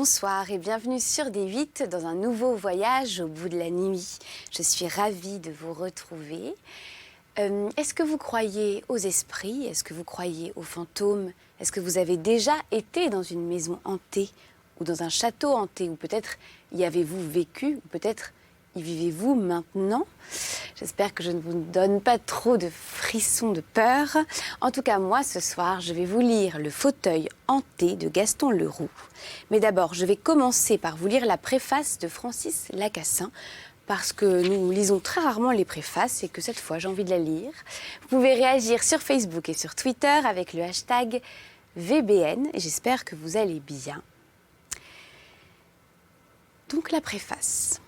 Bonsoir et bienvenue sur D8 dans un nouveau voyage au bout de la nuit. Je suis ravie de vous retrouver. Est-ce que vous croyez aux esprits? Est-ce que vous croyez aux fantômes? Est-ce que vous avez déjà été dans une maison hantée ou dans un château hanté? Ou peut-être y avez-vous vécu? Ou peut-être y vivez-vous maintenant? J'espère que je ne vous donne pas trop de frissons de peur. En tout cas, moi, ce soir, je vais vous lire Le fauteuil hanté de Gaston Leroux. Mais d'abord, je vais commencer par vous lire la préface de Francis Lacassin, parce que nous lisons très rarement les préfaces et que cette fois, j'ai envie de la lire. Vous pouvez réagir sur Facebook et sur Twitter avec le hashtag VBN. J'espère que vous allez bien. Donc, la préface.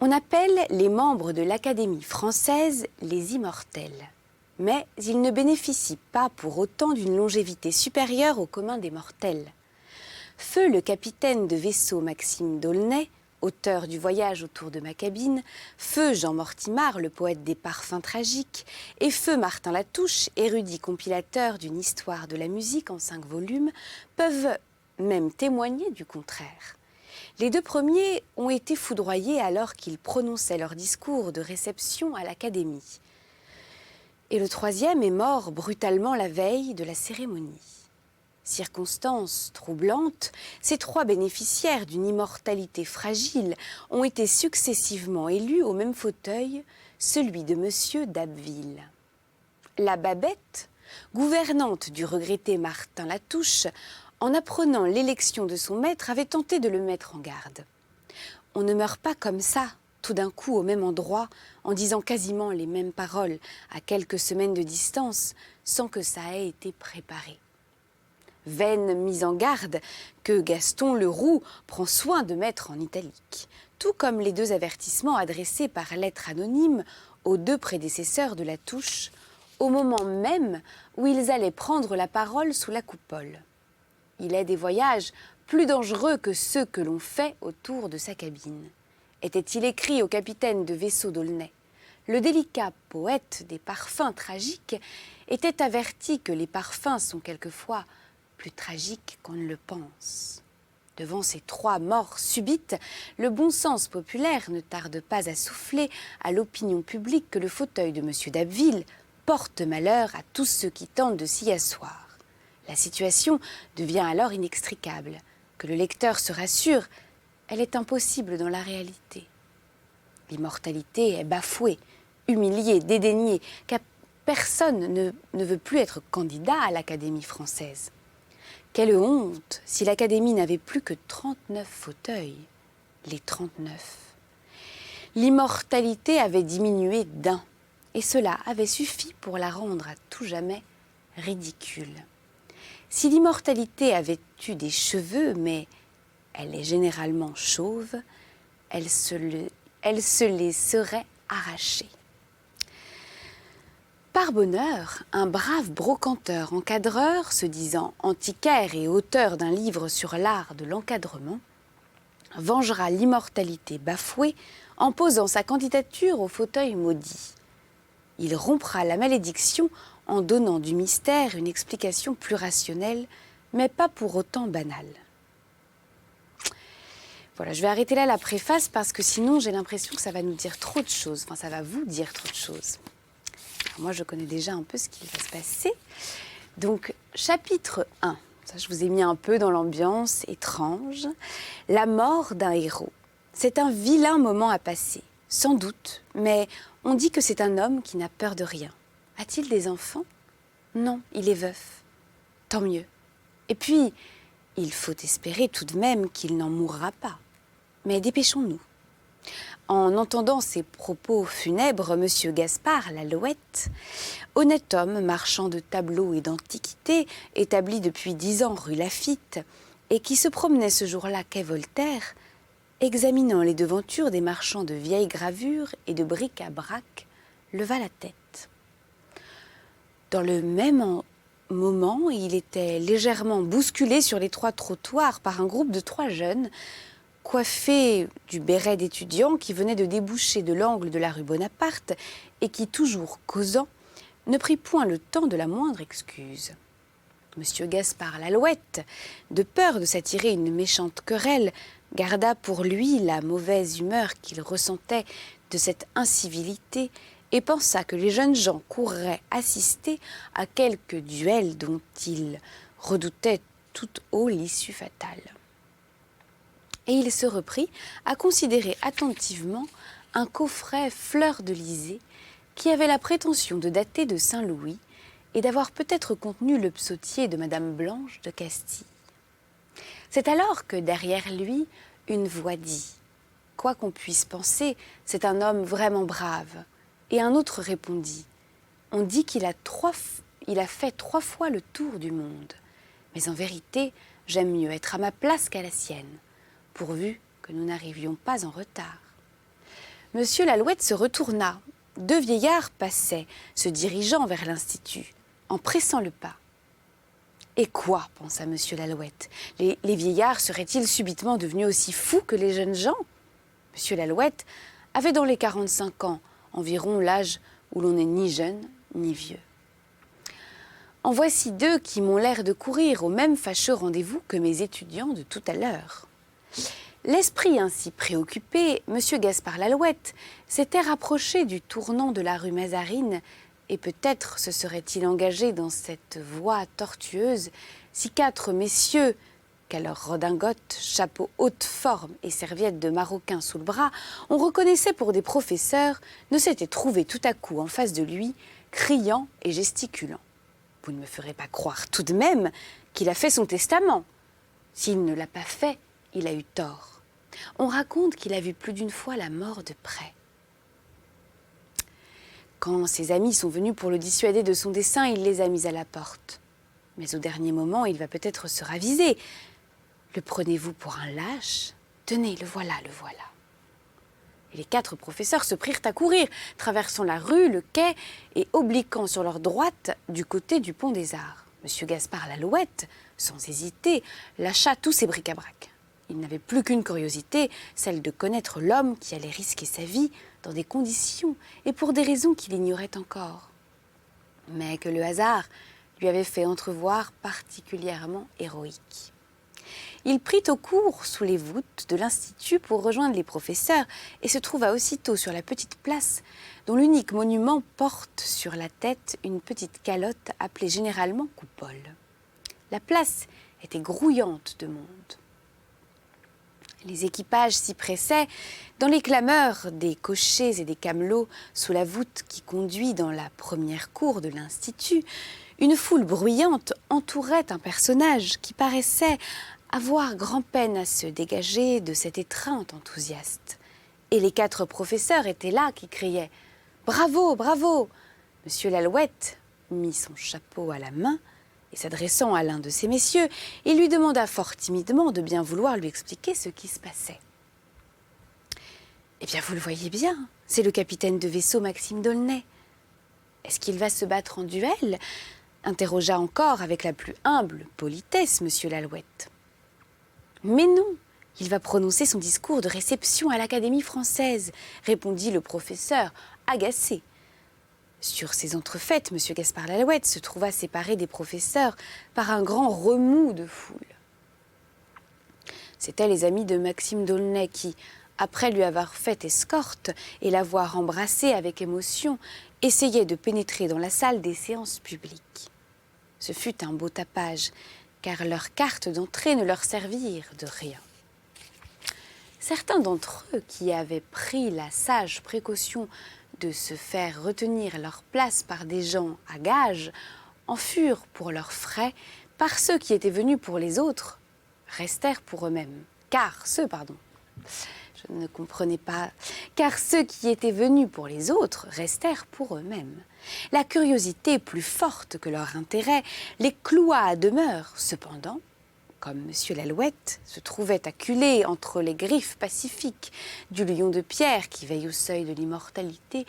On appelle les membres de l'Académie française les immortels. Mais ils ne bénéficient pas pour autant d'une longévité supérieure au commun des mortels. Feu le capitaine de vaisseau Maxime d'Aulnay, auteur du Voyage autour de ma cabine, feu Jean Mortimar, le poète des parfums tragiques, et feu Martin Latouche, érudit compilateur d'une histoire de la musique en 5 volumes, peuvent même témoigner du contraire. Les deux premiers ont été foudroyés alors qu'ils prononçaient leur discours de réception à l'Académie. Et le troisième est mort brutalement la veille de la cérémonie. Circonstance troublante, ces 3 bénéficiaires d'une immortalité fragile ont été successivement élus au même fauteuil, celui de Monsieur d'Abbeville. La Babette, gouvernante du regretté Martin Latouche, en apprenant l'élection de son maître, avait tenté de le mettre en garde. On ne meurt pas comme ça, tout d'un coup au même endroit, en disant quasiment les mêmes paroles, à quelques semaines de distance, sans que ça ait été préparé. Vaine mise en garde que Gaston Leroux prend soin de mettre en italique, tout comme les 2 avertissements adressés par lettre anonyme aux 2 prédécesseurs de Latouche, au moment même où ils allaient prendre la parole sous la coupole. Il est des voyages plus dangereux que ceux que l'on fait autour de sa cabine. Était-il écrit au capitaine de vaisseau d'Aulnay. Le délicat poète des parfums tragiques était averti que les parfums sont quelquefois plus tragiques qu'on ne le pense. Devant ces 3 morts subites, le bon sens populaire ne tarde pas à souffler à l'opinion publique que le fauteuil de M. d'Abbeville porte malheur à tous ceux qui tentent de s'y asseoir. La situation devient alors inextricable. Que le lecteur se rassure, elle est impossible dans la réalité. L'immortalité est bafouée, humiliée, dédaignée, car personne ne veut plus être candidat à l'Académie française. Quelle honte si l'Académie n'avait plus que 39 fauteuils, les 39. L'immortalité avait diminué d'1, et cela avait suffi pour la rendre à tout jamais ridicule. Si l'immortalité avait eu des cheveux, mais elle est généralement chauve, elle se les serait arrachés. Par bonheur, un brave brocanteur encadreur, se disant antiquaire et auteur d'un livre sur l'art de l'encadrement, vengera l'immortalité bafouée en posant sa candidature au fauteuil maudit. Il rompra la malédiction en donnant du mystère une explication plus rationnelle, mais pas pour autant banale. Voilà, je vais arrêter là la préface parce que sinon j'ai l'impression que ça va nous dire trop de choses, enfin ça va vous dire trop de choses. Alors moi je connais déjà un peu ce qui va se passer. Donc chapitre 1, ça je vous ai mis un peu dans l'ambiance étrange, la mort d'un héros. C'est un vilain moment à passer, sans doute, mais on dit que c'est un homme qui n'a peur de rien. A-t-il des enfants? Non, il est veuf. Tant mieux. Et puis, il faut espérer tout de même qu'il n'en mourra pas. Mais dépêchons-nous. En entendant ces propos funèbres, M. Gaspard Lalouette, honnête homme, marchand de tableaux et d'antiquités, établi depuis 10 ans rue Laffitte, et qui se promenait ce jour-là quai Voltaire, examinant les devantures des marchands de vieilles gravures et de bric-à-brac, leva la tête. Dans le même moment, il était légèrement bousculé sur l'étroit trottoir par un groupe de 3 jeunes, coiffés du béret d'étudiants qui venait de déboucher de l'angle de la rue Bonaparte et qui, toujours causant, ne prit point le temps de la moindre excuse. M. Gaspard Lalouette, de peur de s'attirer une méchante querelle, garda pour lui la mauvaise humeur qu'il ressentait de cette incivilité et pensa que les jeunes gens courraient assister à quelque duel dont il redoutait tout haut l'issue fatale. Et il se reprit à considérer attentivement un coffret fleur-de-lysée qui avait la prétention de dater de Saint-Louis et d'avoir peut-être contenu le psautier de Madame Blanche de Castille. C'est alors que derrière lui, une voix dit « Quoi qu'on puisse penser, c'est un homme vraiment brave. » Et un autre répondit « On dit qu'il a fait 3 fois le tour du monde. Mais en vérité, j'aime mieux être à ma place qu'à la sienne, pourvu que nous n'arrivions pas en retard. » Monsieur Lalouette se retourna. 2 vieillards passaient, se dirigeant vers l'Institut, en pressant le pas. « Et quoi ?» pensa Monsieur Lalouette. Les vieillards seraient-ils subitement devenus aussi fous que les jeunes gens ? Monsieur Lalouette avait dans les 45 ans, environ l'âge où l'on n'est ni jeune ni vieux. En voici 2 qui m'ont l'air de courir au même fâcheux rendez-vous que mes étudiants de tout à l'heure. L'esprit ainsi préoccupé, M. Gaspard Lalouette s'était rapproché du tournant de la rue Mazarine et peut-être se serait-il engagé dans cette voie tortueuse si 4 messieurs, qu'à leur redingote, chapeau haute forme et serviettes de maroquin sous le bras, on reconnaissait pour des professeurs, ne s'étaient trouvés tout à coup en face de lui, criant et gesticulant. Vous ne me ferez pas croire tout de même qu'il a fait son testament. S'il ne l'a pas fait, il a eu tort. On raconte qu'il a vu plus d'une fois la mort de près. Quand ses amis sont venus pour le dissuader de son dessein, il les a mis à la porte. Mais au dernier moment, il va peut-être se raviser. Le prenez-vous pour un lâche ? Tenez, le voilà, le voilà. Et les 4 professeurs se prirent à courir, traversant la rue, le quai et obliquant sur leur droite du côté du pont des Arts. M. Gaspard Lalouette, sans hésiter, lâcha tous ses bric-à-brac. Il n'avait plus qu'une curiosité, celle de connaître l'homme qui allait risquer sa vie dans des conditions et pour des raisons qu'il ignorait encore, mais que le hasard lui avait fait entrevoir particulièrement héroïques. Il prit au court sous les voûtes de l'Institut pour rejoindre les professeurs et se trouva aussitôt sur la petite place dont l'unique monument porte sur la tête une petite calotte appelée généralement coupole. La place était grouillante de monde. Les équipages s'y pressaient dans les clameurs des cochers et des camelots sous la voûte qui conduit dans la première cour de l'Institut. Une foule bruyante entourait un personnage qui paraissait avoir grand-peine à se dégager de cette étreinte enthousiaste. Et les 4 professeurs étaient là qui criaient « Bravo, bravo !» Monsieur Lalouette mit son chapeau à la main et s'adressant à l'un de ces messieurs, il lui demanda fort timidement de bien vouloir lui expliquer ce qui se passait. « Eh bien, vous le voyez bien, c'est le capitaine de vaisseau Maxime d'Aulnay. »« Est-ce qu'il va se battre en duel ?» interrogea encore avec la plus humble politesse Monsieur Lalouette. « Mais non, il va prononcer son discours de réception à l'Académie française, » répondit le professeur, agacé. Sur ces entrefaites, M. Gaspard Lalouette se trouva séparé des professeurs par un grand remous de foule. C'étaient les amis de Maxime d'Aulnay qui, après lui avoir fait escorte et l'avoir embrassé avec émotion, essayaient de pénétrer dans la salle des séances publiques. Ce fut un beau tapage, car leurs cartes d'entrée ne leur servirent de rien. Certains d'entre eux, qui avaient pris la sage précaution de se faire retenir leur place par des gens à gages, en furent pour leurs frais, par ceux qui étaient venus pour les autres, restèrent pour eux-mêmes. Car ceux qui étaient venus pour les autres restèrent pour eux-mêmes. La curiosité, plus forte que leur intérêt, les cloua à demeure. Cependant, comme M. Lalouette se trouvait acculé entre les griffes pacifiques du lion de pierre qui veille au seuil de l'immortalité,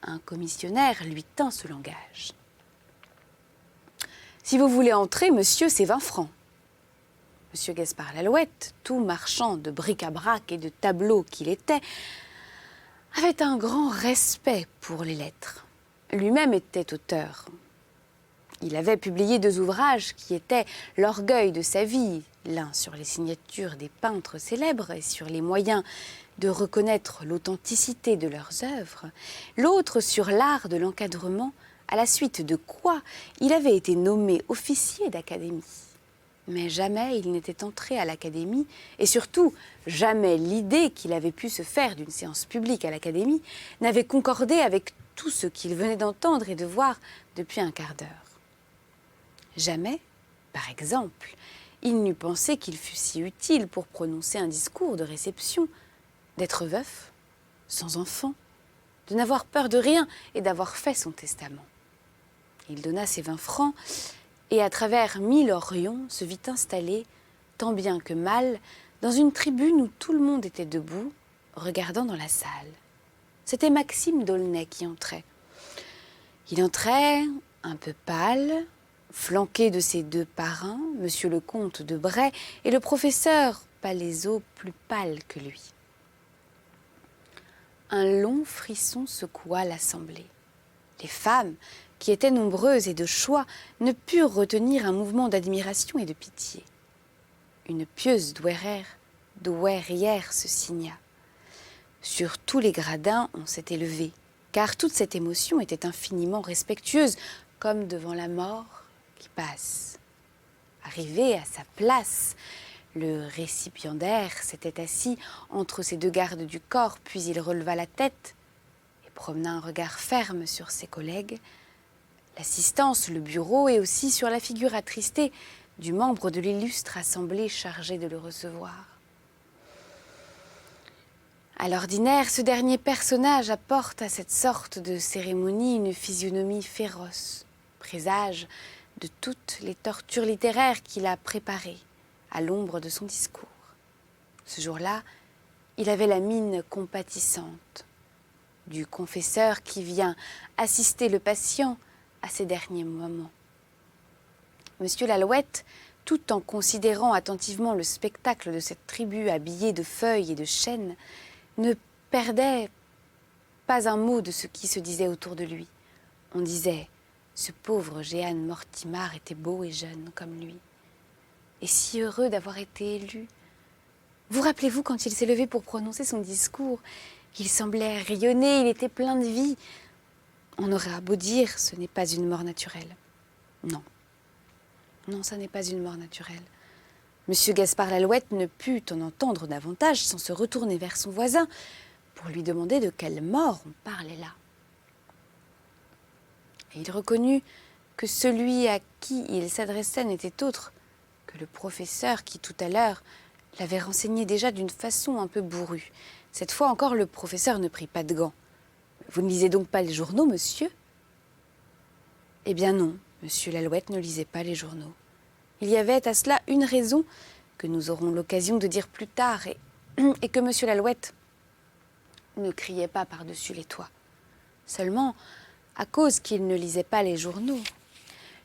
un commissionnaire lui tint ce langage. « Si vous voulez entrer, monsieur, c'est 20 francs. » M. Gaspard Lalouette, tout marchand de bric-à-brac et de tableaux qu'il était, avait un grand respect pour les lettres. Lui-même était auteur. Il avait publié 2 ouvrages qui étaient l'orgueil de sa vie, l'un sur les signatures des peintres célèbres et sur les moyens de reconnaître l'authenticité de leurs œuvres, l'autre sur l'art de l'encadrement, à la suite de quoi il avait été nommé officier d'académie. Mais jamais il n'était entré à l'académie, et surtout jamais l'idée qu'il avait pu se faire d'une séance publique à l'académie n'avait concordé avec tout ce qu'il venait d'entendre et de voir depuis un quart d'heure. Jamais, par exemple, il n'eût pensé qu'il fût si utile pour prononcer un discours de réception, d'être veuf, sans enfant, de n'avoir peur de rien et d'avoir fait son testament. Il donna ses 20 francs et à travers 1000 horions se vit installé, tant bien que mal, dans une tribune où tout le monde était debout, regardant dans la salle. C'était Maxime d'Aulnay qui entrait. Il entrait un peu pâle, flanqué de ses 2 parrains, monsieur le comte de Bray et le professeur Palaiseau, plus pâle que lui. Un long frisson secoua l'assemblée. Les femmes, qui étaient nombreuses et de choix, ne purent retenir un mouvement d'admiration et de pitié. Une pieuse douairière se signa. Sur tous les gradins, on s'était levé, car toute cette émotion était infiniment respectueuse, comme devant la mort qui passe. Arrivé à sa place, le récipiendaire s'était assis entre ses 2 gardes du corps, puis il releva la tête et promena un regard ferme sur ses collègues, l'assistance, le bureau et aussi sur la figure attristée du membre de l'illustre assemblée chargé de le recevoir. À l'ordinaire, ce dernier personnage apporte à cette sorte de cérémonie une physionomie féroce, présage de toutes les tortures littéraires qu'il a préparées à l'ombre de son discours. Ce jour-là, il avait la mine compatissante du confesseur qui vient assister le patient à ses derniers moments. Monsieur Lalouette, tout en considérant attentivement le spectacle de cette tribu habillée de feuilles et de chênes, ne perdait pas un mot de ce qui se disait autour de lui. On disait, ce pauvre Jehan Mortimar était beau et jeune comme lui, et si heureux d'avoir été élu. Vous rappelez-vous quand il s'est levé pour prononcer son discours, il semblait rayonner, il était plein de vie. On aurait beau dire, ce n'est pas une mort naturelle. Non. Non, ça n'est pas une mort naturelle. Monsieur Gaspard Lalouette ne put en entendre davantage sans se retourner vers son voisin pour lui demander de quelle mort on parlait là. Et il reconnut que celui à qui il s'adressait n'était autre que le professeur qui, tout à l'heure, l'avait renseigné déjà d'une façon un peu bourrue. Cette fois encore, le professeur ne prit pas de gants. « Vous ne lisez donc pas les journaux, monsieur ?» Eh bien non, monsieur Lalouette ne lisait pas les journaux. Il y avait à cela une raison que nous aurons l'occasion de dire plus tard et que monsieur Lalouette ne criait pas par-dessus les toits. Seulement, à cause qu'il ne lisait pas les journaux,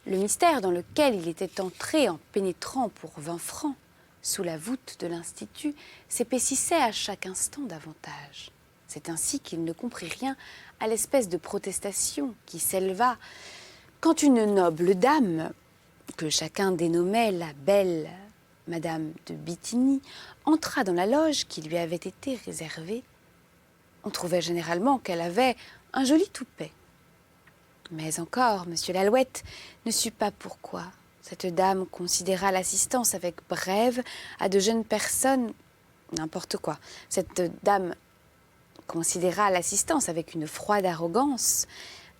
le mystère dans lequel il était entré en pénétrant pour 20 francs sous la voûte de l'Institut s'épaississait à chaque instant davantage. C'est ainsi qu'il ne comprit rien à l'espèce de protestation qui s'éleva quand une noble dame, que chacun dénommait la belle Madame de Bittigny, entra dans la loge qui lui avait été réservée. On trouvait généralement qu'elle avait un joli toupet. Mais encore, monsieur Lalouette ne sut pas pourquoi. Cette dame considéra l'assistance avec brève à de jeunes personnes, n'importe quoi. Cette dame considéra l'assistance avec une froide arrogance,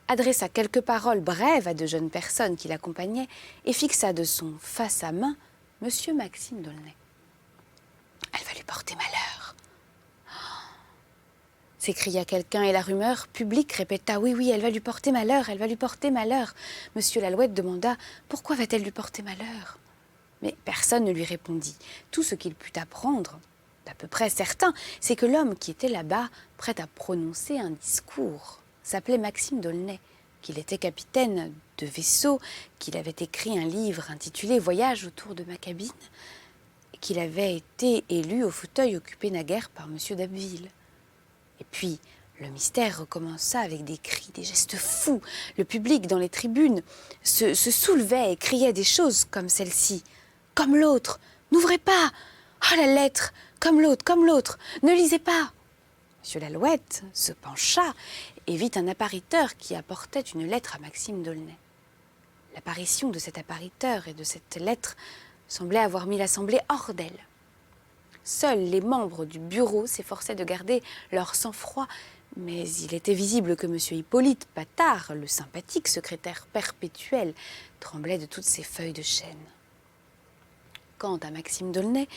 adressa quelques paroles brèves à de jeunes personnes qui l'accompagnaient et fixa de son face à main monsieur Maxime d'Aulnay. « Elle va lui porter malheur !» s'écria quelqu'un et la rumeur publique répéta « Oui, oui, elle va lui porter malheur, elle va lui porter malheur !» Monsieur Lalouette demanda « Pourquoi va-t-elle lui porter malheur ?» Mais personne ne lui répondit. Tout ce qu'il put apprendre, d'à peu près certain, c'est que l'homme qui était là-bas, prêt à prononcer un discours, s'appelait Maxime d'Aulnay, qu'il était capitaine de vaisseau, qu'il avait écrit un livre intitulé « Voyage autour de ma cabine », et qu'il avait été élu au fauteuil occupé naguère par M. d'Abbeville. Et puis, Le mystère recommença avec des cris, des gestes fous. Le public dans les tribunes se soulevait et criait des choses comme celle-ci. « Comme l'autre, n'ouvrez pas! Oh, la lettre! Comme l'autre, ne lisez pas !» Monsieur Lalouette se pencha et vit un appariteur qui apportait une lettre à Maxime d'Aulnay. L'apparition de cet appariteur et de cette lettre semblait avoir mis l'assemblée hors d'elle. Seuls les membres du bureau s'efforçaient de garder leur sang-froid, mais il était visible que M. Hippolyte Patard, le sympathique secrétaire perpétuel, tremblait de toutes ses feuilles de chêne. Quant à Maxime d'Aulnay,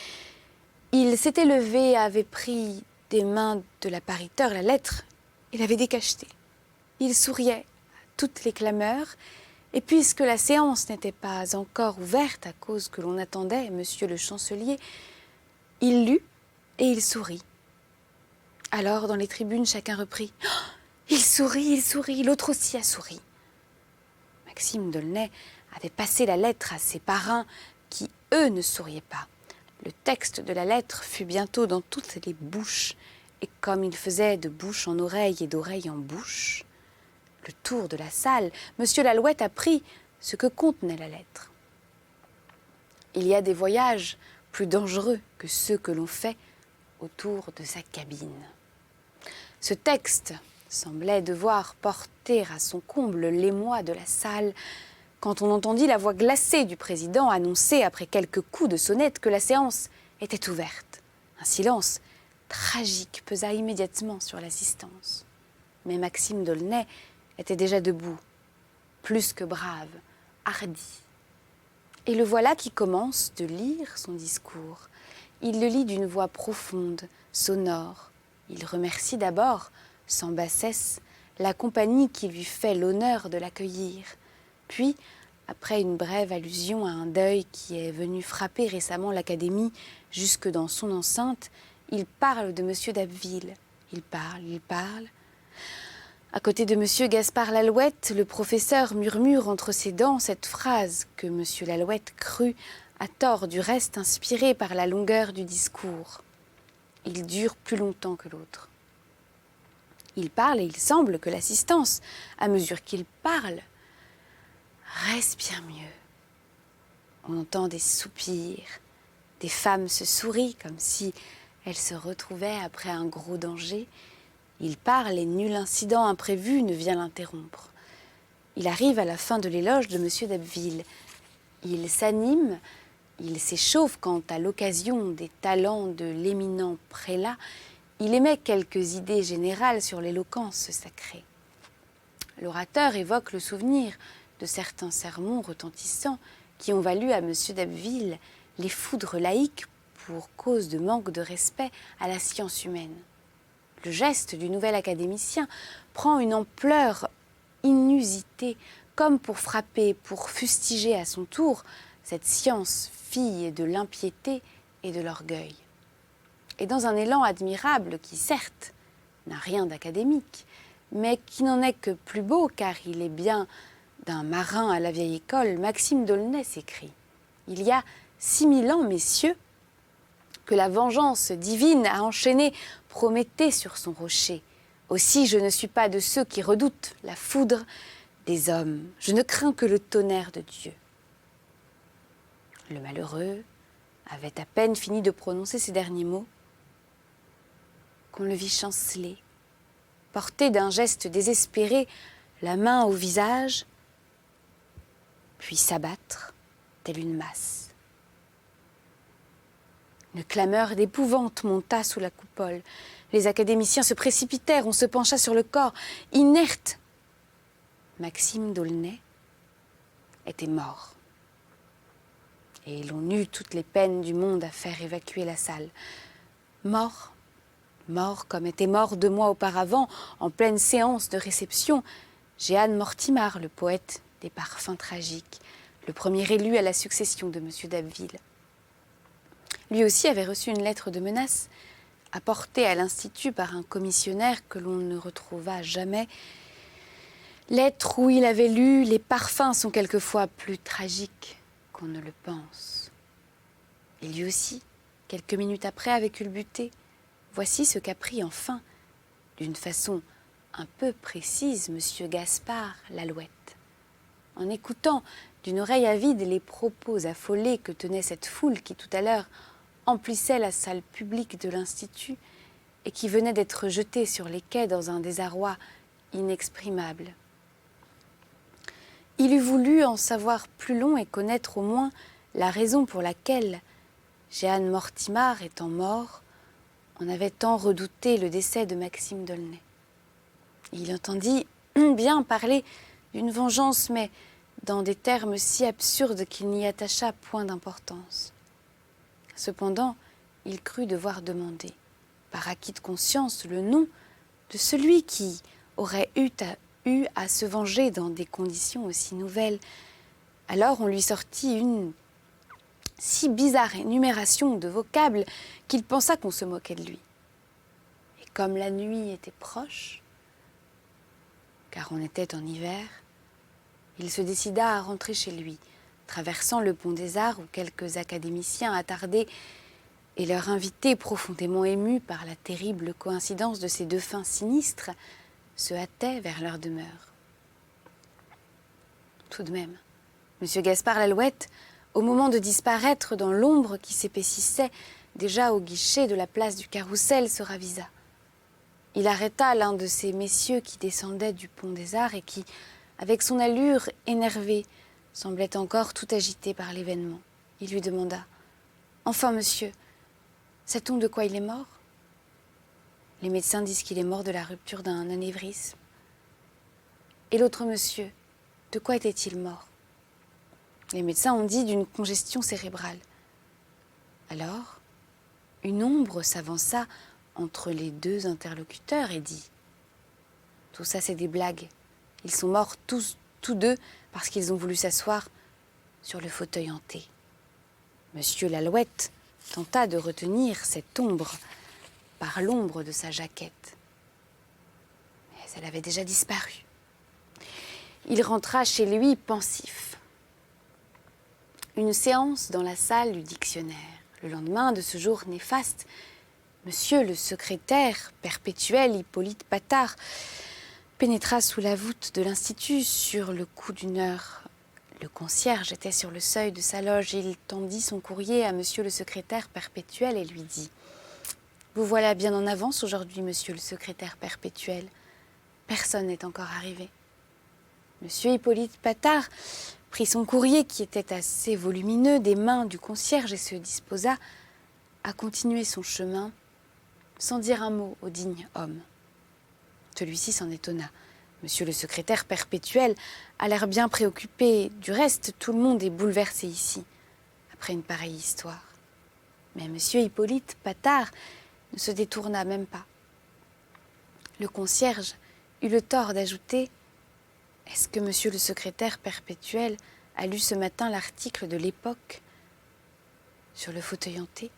il s'était levé, avait pris des mains de l'appariteur la lettre et l'avait décachetée. Il souriait à toutes les clameurs, et puisque la séance n'était pas encore ouverte à cause que l'on attendait monsieur le chancelier, il lut et il sourit. Alors, dans les tribunes, chacun reprit « Oh, il sourit, l'autre aussi a souri ». Maxime d'Aulnay avait passé la lettre à ses parrains qui, eux, ne souriaient pas. Le texte de la lettre fut bientôt dans toutes les bouches, et comme il faisait de bouche en oreille et d'oreille en bouche, le tour de la salle, Monsieur Lalouette apprit ce que contenait la lettre. Il y a des voyages plus dangereux que ceux que l'on fait autour de sa cabine. Ce texte semblait devoir porter à son comble l'émoi de la salle quand on entendit la voix glacée du président annoncer, après quelques coups de sonnette, que la séance était ouverte. Un silence tragique pesa immédiatement sur l'assistance. Mais Maxime d'Aulnay était déjà debout, plus que brave, hardi. Et le voilà qui commence de lire son discours. Il le lit d'une voix profonde, sonore. Il remercie d'abord, sans bassesse, la compagnie qui lui fait l'honneur de l'accueillir. Puis, après une brève allusion à un deuil qui est venu frapper récemment l'Académie jusque dans son enceinte, il parle de M. d'Abbeville. Il parle. À côté de M. Gaspard Lalouette, le professeur murmure entre ses dents cette phrase que M. Lalouette crut, à tort du reste, inspirée par la longueur du discours. Il dure plus longtemps que l'autre. Il parle et il semble que l'assistance, à mesure qu'il parle, respire mieux. On entend des soupirs, des femmes se sourient comme si elles se retrouvaient après un gros danger. Il parle et nul incident imprévu ne vient l'interrompre. Il arrive à la fin de l'éloge de M. d'Abbeville. Il s'anime, il s'échauffe quant à l'occasion des talents de l'éminent prélat. Il émet quelques idées générales sur l'éloquence sacrée. L'orateur évoque le souvenir de certains sermons retentissants qui ont valu à M. d'Abbeville les foudres laïques pour cause de manque de respect à la science humaine. Le geste du nouvel académicien prend une ampleur inusitée, comme pour frapper, pour fustiger à son tour cette science fille de l'impiété et de l'orgueil. Et dans un élan admirable qui, certes, n'a rien d'académique, mais qui n'en est que plus beau car il est bien d'un marin à la vieille école, Maxime d'Aulnay s'écrie « Il y a 6000 ans, messieurs, que la vengeance divine a enchaîné Prométhée sur son rocher. Aussi, je ne suis pas de ceux qui redoutent la foudre des hommes. Je ne crains que le tonnerre de Dieu. » Le malheureux avait à peine fini de prononcer ces derniers mots qu'on le vit chanceler, porter d'un geste désespéré la main au visage, puis s'abattre telle une masse. Une clameur d'épouvante monta sous la coupole. Les académiciens se précipitèrent, on se pencha sur le corps, inerte. Maxime d'Aulnay était mort. Et l'on eut toutes les peines du monde à faire évacuer la salle. Mort comme était mort 2 mois auparavant, en pleine séance de réception, Jehan Mortimar, le poète des parfums tragiques, le premier élu à la succession de M. d'Abbeville. Lui aussi avait reçu une lettre de menace, apportée à l'Institut par un commissionnaire que l'on ne retrouva jamais. Lettre où il avait lu « Les parfums sont quelquefois plus tragiques qu'on ne le pense ». Et lui aussi, quelques minutes après, avait culbuté. Voici ce qu'apprit enfin, d'une façon un peu précise Monsieur Gaspard Lalouette. En écoutant d'une oreille avide les propos affolés que tenait cette foule qui tout à l'heure emplissait la salle publique de l'Institut et qui venait d'être jetée sur les quais dans un désarroi inexprimable. Il eût voulu en savoir plus long et connaître au moins la raison pour laquelle, Jehan Mortimar étant mort, on avait tant redouté le décès de Maxime d'Aulnay. Il entendit bien parler d'une vengeance, mais dans des termes si absurdes qu'il n'y attacha point d'importance. Cependant, il crut devoir demander, par acquis de conscience, le nom de celui qui aurait eu à se venger dans des conditions aussi nouvelles. Alors on lui sortit une si bizarre énumération de vocables qu'il pensa qu'on se moquait de lui. Et comme la nuit était proche, car on était en hiver, il se décida à rentrer chez lui, traversant le pont des Arts où quelques académiciens attardés et leurs invités profondément émus par la terrible coïncidence de ces deux fins sinistres se hâtaient vers leur demeure. Tout de même, M. Gaspard Lalouette, au moment de disparaître dans l'ombre qui s'épaississait déjà au guichet de la place du Carrousel, se ravisa. Il arrêta l'un de ces messieurs qui descendaient du pont des Arts et qui, avec son allure énervée, semblait encore tout agité par l'événement. Il lui demanda « Enfin, monsieur, sait-on de quoi il est mort ?» Les médecins disent qu'il est mort de la rupture d'un anévrisme. Et l'autre monsieur, de quoi était-il mort? Les médecins ont dit d'une congestion cérébrale. Alors, une ombre s'avança entre les deux interlocuteurs et dit « Tout ça, c'est des blagues. Ils sont morts tous deux parce qu'ils ont voulu s'asseoir sur le fauteuil hanté. » Monsieur Lalouette tenta de retenir cette ombre par l'ombre de sa jaquette. Mais elle avait déjà disparu. Il rentra chez lui pensif. Une séance dans la salle du dictionnaire. Le lendemain de ce jour néfaste, Monsieur le secrétaire perpétuel Hippolyte Patard pénétra sous la voûte de l'Institut sur le coup d'une heure. Le concierge était sur le seuil de sa loge. Il tendit son courrier à Monsieur le secrétaire perpétuel et lui dit « Vous voilà bien en avance aujourd'hui, Monsieur le secrétaire perpétuel. Personne n'est encore arrivé. » Monsieur Hippolyte Patard prit son courrier, qui était assez volumineux, des mains du concierge et se disposa à continuer son chemin sans dire un mot au digne homme. Celui-ci s'en étonna. Monsieur le secrétaire perpétuel a l'air bien préoccupé. Du reste, tout le monde est bouleversé ici, après une pareille histoire. Mais Monsieur Hippolyte Patard ne se détourna même pas. Le concierge eut le tort d'ajouter « Est-ce que Monsieur le secrétaire perpétuel a lu ce matin l'article de l'Époque sur le fauteuil hanté ?»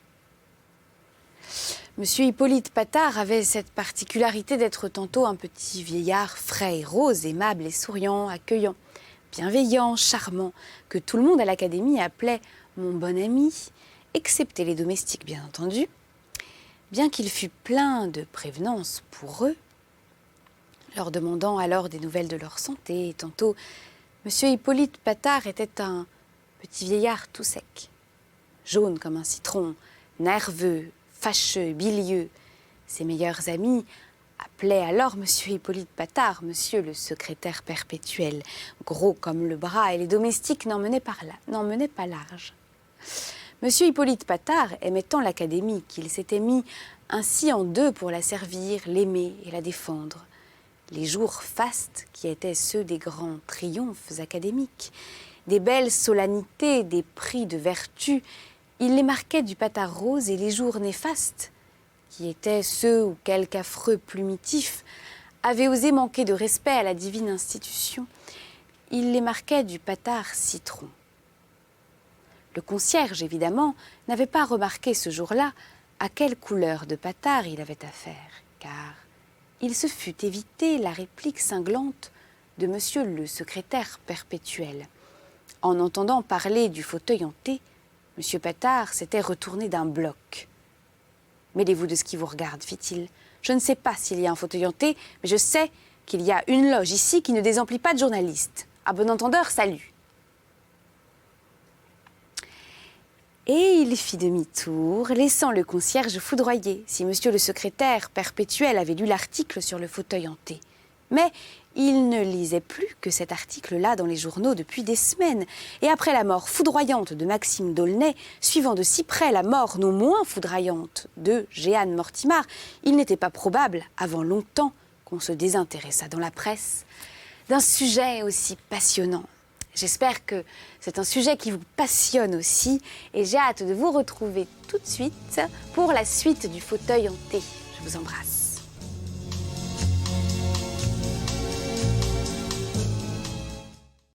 Monsieur Hippolyte Patard avait cette particularité d'être tantôt un petit vieillard frais et rose, aimable et souriant, accueillant, bienveillant, charmant, que tout le monde à l'Académie appelait « mon bon ami », excepté les domestiques bien entendu, bien qu'il fût plein de prévenance pour eux, leur demandant alors des nouvelles de leur santé. Et tantôt, Monsieur Hippolyte Patard était un petit vieillard tout sec, jaune comme un citron, nerveux, fâcheux, bilieux. Ses meilleurs amis appelaient alors Monsieur Hippolyte Patard, Monsieur le secrétaire perpétuel, gros comme le bras, et les domestiques n'en menaient pas large. Monsieur Hippolyte Patard aimait tant l'Académie qu'il s'était mis ainsi en deux pour la servir, l'aimer et la défendre. Les jours fastes, qui étaient ceux des grands triomphes académiques, des belles solennités, des prix de vertu, il les marquait du Patard rose, et les jours néfastes, qui étaient ceux où quelque affreux plumitif avait osé manquer de respect à la divine institution, il les marquait du Patard citron. Le concierge, évidemment, n'avait pas remarqué ce jour-là à quelle couleur de Patard il avait affaire, car il se fût évité la réplique cinglante de Monsieur le secrétaire perpétuel. En entendant parler du fauteuil hanté, Monsieur Patard s'était retourné d'un bloc. Mêlez-vous de ce qui vous regarde, fit-il. Je ne sais pas s'il y a un fauteuil hanté, mais je sais qu'il y a une loge ici qui ne désemplit pas de journalistes. À bon entendeur, salut. Et il fit demi-tour, laissant le concierge foudroyé, si monsieur le secrétaire perpétuel avait lu l'article sur le fauteuil hanté. Mais il ne lisait plus que cet article-là dans les journaux depuis des semaines. Et après la mort foudroyante de Maxime d'Aulnay, suivant de si près la mort non moins foudroyante de Jehanne Mortimar, il n'était pas probable, avant longtemps, qu'on se désintéressât dans la presse d'un sujet aussi passionnant. J'espère que c'est un sujet qui vous passionne aussi et j'ai hâte de vous retrouver tout de suite pour la suite du fauteuil hanté. Je vous embrasse.